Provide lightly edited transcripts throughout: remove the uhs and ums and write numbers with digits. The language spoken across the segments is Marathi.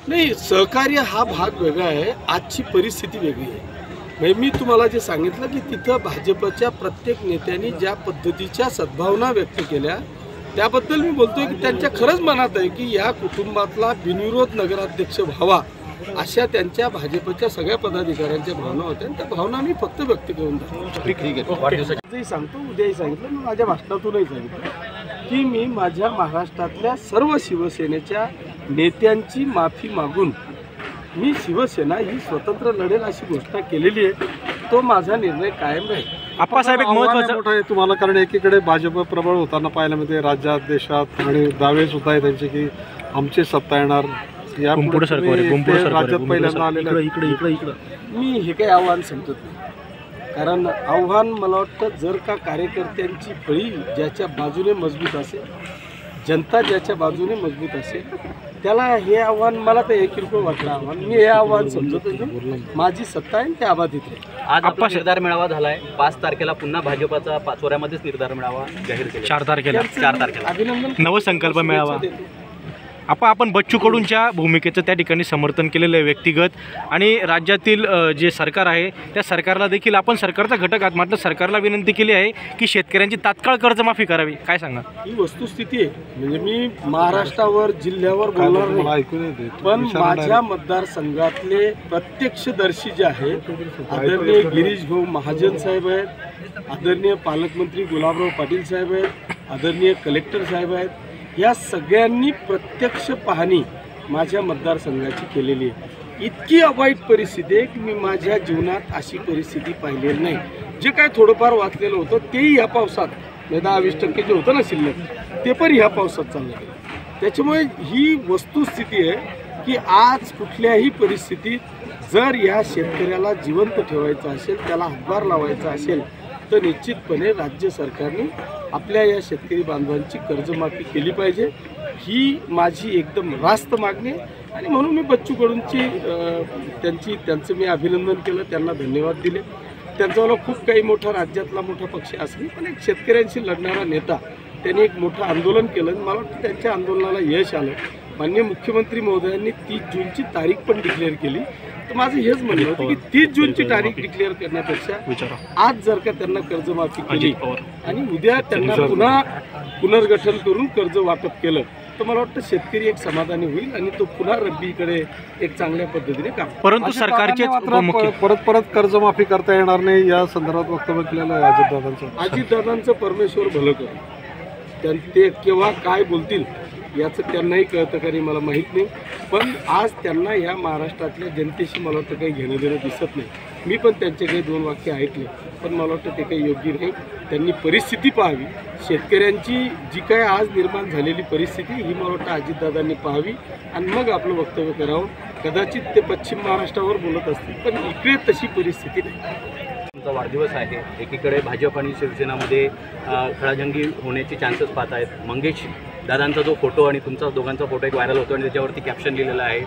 नाही, सहकार्य हा भाग वेगळा आहे, आजची परिस्थिती वेगळी आहे। म्हणजे मी तुम्हाला जे सांगितलं की तिथं भाजपच्या प्रत्येक नेत्यांनी ज्या पद्धतीच्या सद्भावना व्यक्त केल्या त्याबद्दल मी बोलतोय की त्यांच्या खरंच मनात आहे की या कुटुंबातला बिनविरोध नगराध्यक्ष व्हावा अशा त्यांच्या भाजपच्या सगळ्या पदाधिकाऱ्यांच्या भावना होत्या। त्या भावना मी फक्त व्यक्त करून दाखवतो। ठीक आहे, वाढदिवसाची सांगतो, उद्याही सांगितलं, मी माझ्या भाषणातूनही सांगितलं की मी माझ्या महाराष्ट्रातल्या सर्व शिवसेनेच्या नेत्यांची माफी मागून मी शिवसेना ही स्वतंत्र लढेल अशी घोषणा केलेली आहे। तो माझा निर्णय कायम राहील। आप्पासाहेब, एक महत्त्वाचं मोठा आहे तुम्हाला, कारण एकीकडे भाजप प्रबळ होताना पाहायला मिळते राज्यात देशात, आणि दावे सुद्धा आहे त्यांचे की आमची सत्ता येणार, राज्यात पहिल्यांदा आलेलं इकडे मी हे काही आव्हान समजत नाही। कारण आव्हान मला वाटतं जर का कार्यकर्त्यांची फळी ज्याच्या बाजूने मजबूत असेल, जनता ज्याच्या बाजूने मजबूत असेल, त्याला हे आव्हान, मला तर एक किरकोळ वाटलं आव्हान, मी हे आव्हान समजत नाही। माझी सत्ता आहे ते अबाधित आहे। आज आपला निर्धार मेळावा झालाय, 5 तारखेला पुन्हा भाजपचा पाचोऱ्यामध्येच निर्धार मेळावा जाहीर केला, 4 तारखेला अभिनंदन। नवसंकल्प मेळावा। आपण बच्चू कडूंच्या भूमिकेचं त्या ठिकाणी समर्थन केलेलं आहे व्यक्तिगत, आणि राज्यातील जे सरकार आहे त्या सरकारला देखील आपण सरकारचा घटक आहात, मात्र सरकारला विनंती केली आहे की शेतकऱ्यांची तात्काळ कर्जमाफी करावी। काय सांगा? ही वस्तुस्थिती आहे, म्हणजे मी महाराष्ट्रावर जिल्ह्यावर बोलणार नाही, पण माझ्या मतदारसंघातले प्रत्यक्षदर्शी जे आहे, आदरणीय गिरीश भाऊ महाजन साहेब आहेत, आदरणीय पालकमंत्री गुलाबराव पाटील साहेब आहेत, आदरणीय कलेक्टर साहेब आहेत, या सगळ्यांनी प्रत्यक्ष पाहणी माझ्या मतदारसंघाची केलेली आहे। इतकी अवाईट परिस्थिती आहे की मी माझ्या जीवनात अशी परिस्थिती पाहिलेली नाही। जे काय थोडंफार वाचलेलं होतं तेही ह्या पावसात, 10-20% जे होतं ना शिल्लक, ते पण ह्या पावसात चाललं आहे। त्याच्यामुळे ही वस्तुस्थिती आहे की आज कुठल्याही परिस्थितीत जर या शेतकऱ्याला जिवंत ठेवायचं असेल, त्याला हातभार लावायचा असेल, तर निश्चितपणे राज्य सरकारने आपल्या या शेतकरी बांधवांची कर्जमाफी केली पाहिजे। ही माझी एकदम रास्त मागणी आहे, आणि म्हणून मी बच्चू कडूंची त्यांचं मी अभिनंदन केलं, त्यांना धन्यवाद दिले। त्यांच्यावाला खूप काही मोठा राज्यातला मोठा पक्ष असली, पण एक शेतकऱ्यांशी लढणारा नेता, त्यांनी एक मोठं आंदोलन केलं, मला वाटतं त्यांच्या आंदोलनाला यश आलं। माननीय मुख्यमंत्री महोदयांनी 30 जूनची तारीख पण डिक्लेअर केली। तर माझं हेच म्हणणं होतं की 30 जूनची तारीख डिक्लेअर करण्यापेक्षा आज जर का त्यांना कर्जमाफी केली आणि उद्या त्यांना पुन्हा पुनर्गठन करून कर्ज वाटप केलं, तर मला वाटतं शेतकरी एक समाधानी होईल आणि तो पुन्हा रब्बीकडे एक चांगल्या पद्धतीने काम। परंतु सरकारचे परत कर्जमाफी करता येणार नाही या संदर्भात वक्तव्य केलेलं आहे अजितदादांचं परमेश्वर भलं करू, ते केव्हा काय बोलतील याचं त्यांनाही कळतं का नाही मला माहीत नाही, पण आज त्यांना या महाराष्ट्रातल्या जनतेशी मला वाटतं काही घेणं देणं दिसत नाही। मी पण त्यांचे काही 2 वाक्य ऐकले, पण मला वाटतं ते काही योग्य नाही। त्यांनी परिस्थिती पाहावी, शेतकऱ्यांची जी काय आज निर्माण झालेली परिस्थिती ही मला वाटतं अजितदादांनी पाहावी आणि मग आपलं वक्तव्य करावं। कदाचित ते पश्चिम महाराष्ट्रावर बोलत असतील, पण इकडे तशी परिस्थिती नाही। तुमचा वाढदिवस आहे, एकीकडे भाजप आणि शिवसेनामध्ये खळाजंगी होण्याचे चान्सेस पाहत आहेत। मंगेश दादांचा जो फोटो आणि तुमचा दोघांचा फोटो एक व्हायरल होतो, आणि त्याच्यावरती कॅप्शन लिहिलेलं आहे,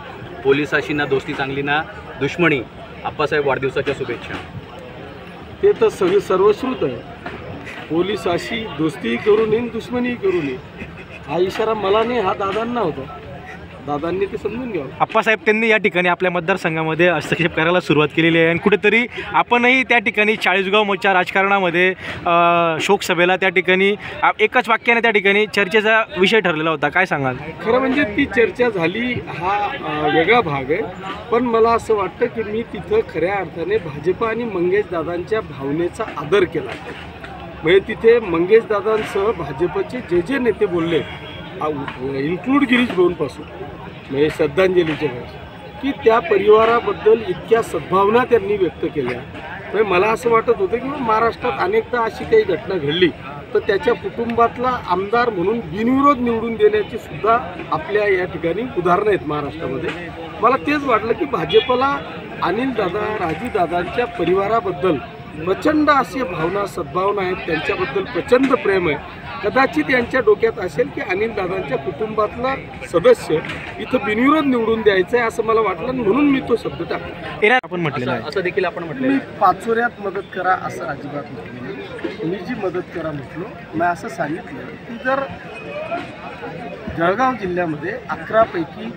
पोलिसाशी ना दोस्ती चांगली ना दुश्मनी, आप्पासाहेब वाढदिवसाच्या शुभेच्छा। ते तर सर्वश्रुत आहे, पोलिसाशी दोस्तीही करू नये दुश्मनीही करू नये, हा इशारा मला नाही, हा दादांना होता, दादांनी ते समजून घ्यावं। आप्पासाहेब, त्यांनी या ठिकाणी आपल्या मतदारसंघामध्ये हस्तक्षेप करायला सुरुवात केलेली आहे, आणि कुठेतरी आपणही त्या ठिकाणी 40गाव मोर्चा राजकारणामध्ये शोकसभेला त्या ठिकाणी एकाच वाक्याने त्या ठिकाणी चर्चेचा विषय ठरलेला होता। काय सांगाल? खरं म्हणजे ती चर्चा झाली हा वेगळा भाग आहे, पण मला असं वाटतं की मी तिथं खऱ्या अर्थाने भाजप आणि मंगेश दादांच्या भावनेचा आदर केला। म्हणजे तिथे मंगेश दादांसह भाजपचे जे नेते बोलले, इन्क्लूड गिरीश भाऊंपासून, म्हणजे श्रद्धांजलीच्या वेळेस, की त्या परिवाराबद्दल इतक्या सद्भावना त्यांनी व्यक्त केल्या। म्हणजे मला असं वाटत होतं की महाराष्ट्रात अनेकदा अशी काही घटना घडली तर त्याच्या कुटुंबातला आमदार म्हणून बिनविरोध निवडून देण्याची सुद्धा आपल्या या ठिकाणी उदाहरणं आहेत महाराष्ट्रामध्ये। मला तेच वाटलं की भाजपला अनिलदादा, राजूदादांच्या परिवाराबद्दल प्रचंड अशी भावना, सद्भावना आहेत, त्यांच्याबद्दल प्रचंड प्रेम आहे। कदाचित यांच्या डोक्यात असेल की अनिलदादांच्या कुटुंबातला सदस्य इथं बिनविरोध निवडून द्यायचं आहे असं मला वाटलं, म्हणून मी तो शब्द टाकला। आपण म्हटलेलं आहे, असं देखील आपण म्हटलं, मी पाचोऱ्यात मदत करा असं अजिबात म्हटलं। मी जी मदत करा म्हटलो, मी असं सांगितलं की जर जळगाव जिल्ह्यामध्ये 11 पैकी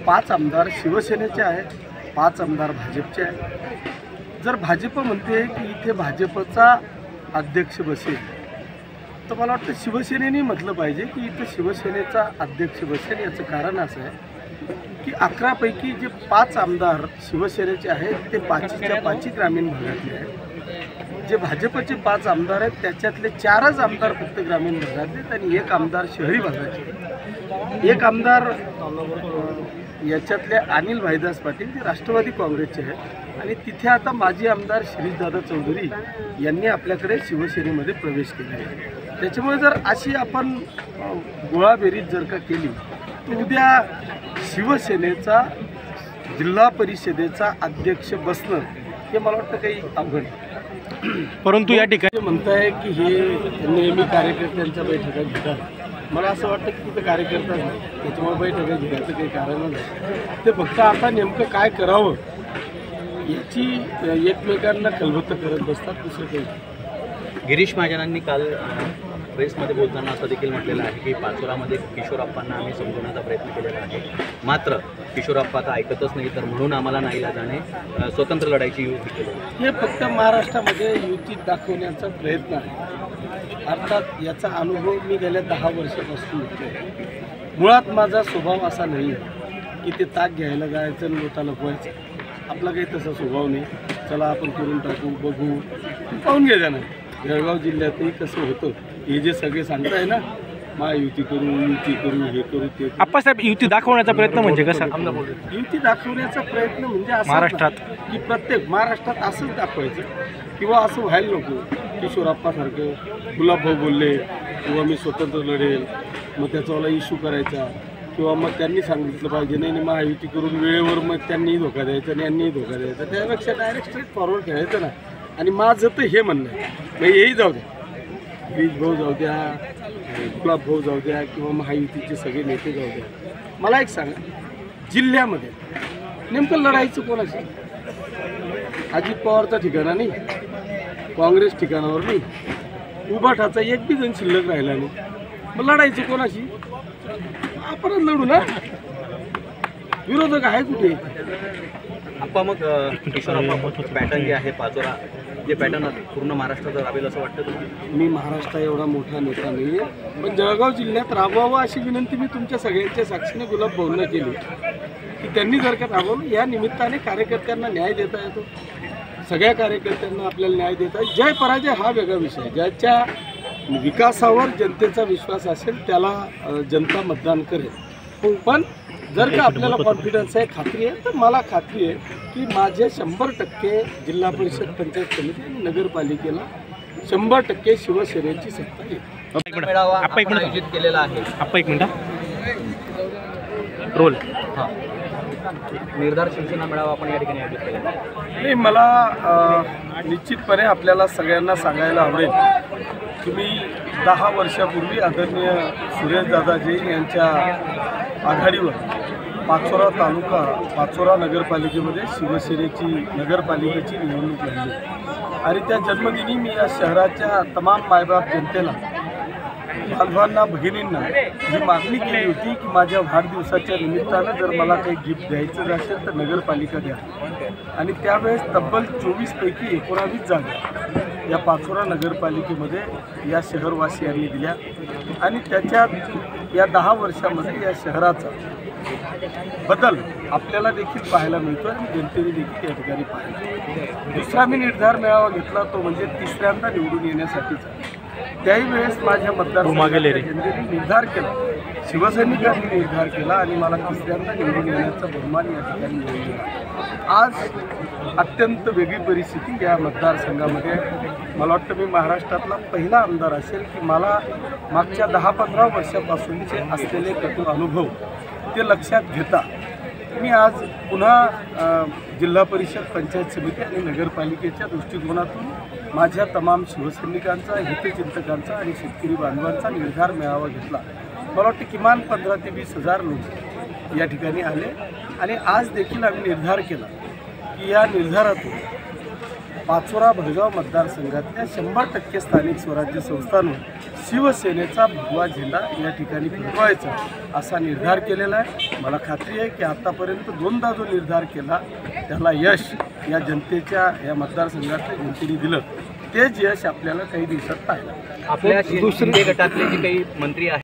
5 आमदार शिवसेनेचे आहेत, 5 आमदार भाजपचे आहेत. जर भाजप म्हणते की इथे भाजपचा अध्यक्ष बसेल, तर मला वाटतं शिवसेनेने म्हटलं पाहिजे की इथं शिवसेनेचा अध्यक्ष बसेल. याचं कारण असं आहे की 11 पैकी जे 5 आमदार शिवसेनेचे आहेत ते 5च्या 5 ग्रामीण भागातले आहेत. जे भाजपचे 5 आमदार आहेत त्याच्यातले 4च आमदार फक्त ग्रामीण भागातले आहेत आणि 1 आमदार शहरी भागाचे. 1 आमदार याच्यातले अनिल भाईदास पाटील ते राष्ट्रवादी काँग्रेसचे आहेत आणि तिथे आता माजी आमदार शिरीषदादा चौधरी यांनी आपल्याकडे शिवसेनेमध्ये प्रवेश केला आहे. त्याच्यामुळे जर अशी आपण गोळाबेरीज जर का केली तर उद्या शिवसेनेचा जिल्हा परिषदेचा अध्यक्ष बसणं हे मला वाटतं काही अवघड नाही. परंतु या ठिकाणी म्हणताय की हे नेहमी कार्यकर्त्यांच्या बैठका घेतात. मला असं वाटतं की तिथं कार्यकर्ता नाही, त्याच्यामुळे बैठका घेण्याचं काही कारण नाही. ते फक्त आता नेमकं काय करावं याची एकमेकांना कलबत्त करत बसतात, दुसरं काही. गिरीश महाजनांनी काल प्रेसमध्ये बोलताना असं देखील म्हटलेलं आहे की पाचोरामध्ये किशोरप्पांना आम्ही समजवण्याचा प्रयत्न केलेला आहे, मात्र किशोरप्पा आता ऐकतच नाही, तर म्हणून आम्हाला नाईलाजाने स्वतंत्र लढायची युती केली. हे फक्त महाराष्ट्रामध्ये युतीत दाखवण्याचा प्रयत्न आहे. अर्थात याचा अनुभव मी गेल्या 10 वर्षापासून घेतो. मुळात माझा स्वभाव असा नाही आहे की ते ताक घ्यायला जायचं आणि लोटा लपवायचं. आपला काही तसा स्वभाव नाही. चला आपण करून टाकू, बघू, पाहून घ्यायचं नाही. जळगाव जिल्ह्यातही कसं होतं हे जे सगळे सांगताय ना, महायुती करू, युती करू, हे करू, ते करू. आप्पासाहेब युती दाखवण्याचा प्रयत्न म्हणजे कसा? युती दाखवण्याचा प्रयत्न म्हणजे असं महाराष्ट्रात की प्रत्येक महाराष्ट्रात असंच दाखवायचं किंवा असं व्हायला नको. किशोरप्पासारखं गुलाबभाऊ बोलले किंवा मी स्वतंत्र लढेल, मग त्याचावाला इश्यू करायचा किंवा मग त्यांनी सांगितलं पाहिजे नाही महायुती करून वेळेवर मग त्यांनीही धोका द्यायचा आणि यांनीही धोका द्यायचा. त्यापेक्षा डायरेक्ट स्ट्रेट फॉरवर्ड खेळायचं ना. आणि माझं तर हे म्हणणं आहे, मग हेही जाऊ द्या, गिरीश भाऊ जाऊ द्या, गुलाब भाऊ जाऊ द्या किंवा महायुतीचे सगळे नेते जाऊ द्या. मला एक सांगा, जिल्ह्यामध्ये नेमकं लढायचं कोणाशी? अजित पवारचा ठिकाणा नाही, काँग्रेस ठिकाणावर नाही, उभाटाचा एक बी जण शिल्लक राहिला नाही. मग लढायचं कोणाशी? आपणच लढू ना. विरोधक आहे कुठे? आप्पा मग किशोरप्पा पॅटर्न जे आहे पाचोरा, जे पॅटर्न पूर्ण महाराष्ट्रात राबेल असं वाटतं तुम्हाला? मी महाराष्ट्र एवढा मोठा नेता नाही आहे, पण जळगाव जिल्ह्यात राबवावं अशी विनंती मी तुमच्या सगळ्यांच्या साक्षीने गुलाब भाऊंना केली की त्यांनी जर का राबवलं, या निमित्ताने कार्यकर्त्यांना न्याय देता येतो. सगळ्या कार्यकर्त्यांना आपल्याला न्याय देता येतो. जय पराजय हा वेगळा विषय. ज्याच्या विकासावर जनतेचा विश्वास असेल त्याला जनता मतदान करेल. पण जर का आपल्याला कॉन्फिडन्स आहे, खात्री आहे, तर मला खात्री आहे की माझे 100% जिल्हा परिषद, पंचायत समिती आणि नगरपालिकेला 100% शिवसेनेची सत्ता येईल. मेळावा आपण आयोजित केलेला आहे. आप्पा एक मिनिट रोल. हां, निर्धार शिवसेना मेळावा आपण या ठिकाणी आयोजित केलेला आहे. नाही, मला निश्चितपणे आपल्याला सगळ्यांना सांगायला आवडेल की मी 10 वर्षापूर्वी आदरणीय सुरेशदादा जैन यांच्या आघाडीवर पाचोरा तालुका, पाचोरा नगरपालिकेमध्ये शिवसेनेची नगरपालिकेची निवडणूक लढली आणि त्या जन्मदिनी मी या शहराच्या तमाम मायबाप जनतेला, बांधवांना, भगिनींना ही मागणी केली होती की माझ्या वाढदिवसाच्या निमित्तानं जर मला काही गिफ्ट द्यायचं असेल तर नगरपालिका द्या. आणि त्यावेळेस तब्बल 24 पैकी 19 जागा या पाचोरा नगरपालिकेमध्ये या शहरवासियांनी दिल्या आणि त्याच्यात या 10 वर्षामध्ये या शहराचा बदल आपल्याला देखील पाहायला मिळतो आणि जनतेने देखील या ठिकाणी पाहिला. दुसरा मी निर्धार मेळावा घेतला तो म्हणजे 3ऱ्यांदा निवडून येण्यासाठीचा. त्याही वेळेस माझ्या मतदारसंघाच्या जनतेने निर्धार केला, शिवसैनिकांनी निर्धार केला आणि मला 3ऱ्यांदा निवडून येण्याचा बहुमान या ठिकाणी मिळून दिला. आज अत्यंत वेगळी परिस्थिती या मतदारसंघामध्ये. मला वाटतं मी महाराष्ट्रातला पहिला आमदार असेल की मला मागच्या 10-15 वर्षापासूनचे असलेले कटू अनुभव ते लक्षात घेता मी आज पुन्हा जिल्हा परिषद, पंचायत समिती आणि नगरपालिकेच्या दृष्टिकोनातून माझ्या तमाम शिवसैनिकांचा, हितचिंतकांचा आणि शेतकरी बांधवांचा निर्धार मेळावा घेतला. मला वाटतं किमान 15 ते 20 हजार लोक या ठिकाणी आले आणि आज देखील आम्ही निर्धार केला की या निर्धारातून पाचोरा भडगाव मतदारसंघातल्या 100% स्थानिक स्वराज्य संस्थांवर शिवसेनेचा भगवा झेंडा या ठिकाणी फडकवायचा असा निर्धार केलेला आहे. मला खात्री आहे की आतापर्यंत 2दा जो निर्धार केला त्याला यश या जनतेच्या या मतदारसंघातल्या जनतेने दिलं. तेच यश आपल्याला काही दिवसात पाहिलं. आपल्या शिंदे गटातले जे काही मंत्री आहेत